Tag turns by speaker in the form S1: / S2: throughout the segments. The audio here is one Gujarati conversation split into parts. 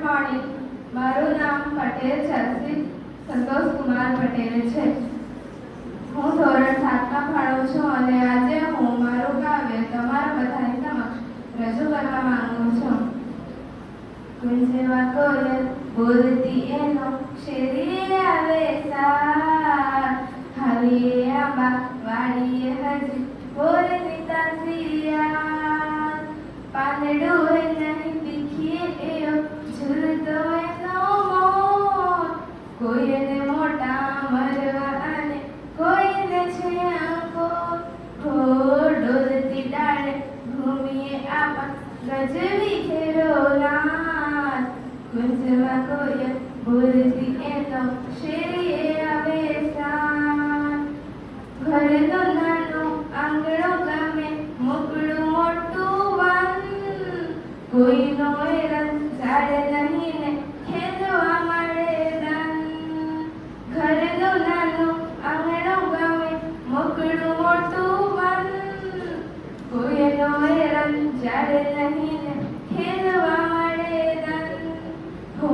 S1: મોર્નિંગ. મારું નામ પટેલ ચર્ચિત સંતોષ કુમાર પટેલ છે. હું ધોરણ 7માં ભણું છું અને આજે હું મારું કાવ્ય તમારા બધાની સમક્ષ રજૂ કરવા માંગુ છું. કુંજમાં કોયલ બોલતી એનો શેરીએ આવે સાર, હાલીએ આંબા વાડીએ હજી બોલતી તાસિયા, પાંદડું નહીં પીખીએ એઓ ઝૂલતો એનો મોર, કોઈને મોટા મરવા અને કોઈને છે આંકો, ડોલતી ડાળે ભૂમિએ આપા ગજવી ઘેરો લાલ, કુંજમાં કોયલ બોલતી એનો શેરીએ આવે સાર. ઘરનું નાનું આંગણું ગામે મોકળું મોટું વન, કોઈનો એરન ઝાડે નહીં ને ખેદવા મળે દન. ઘરનું નાનું આંગણું ગામે મોકળું મોટું વન, કોઈનો એરન ઝાડે નહીં ને ખેદવા મળે દન. હો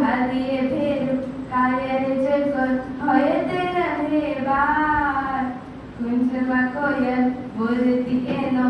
S1: હાલીએ ભેરું કાયરે જગત હોય તે રહે બાર, કુંજમાં કોયલ બોલતી એનો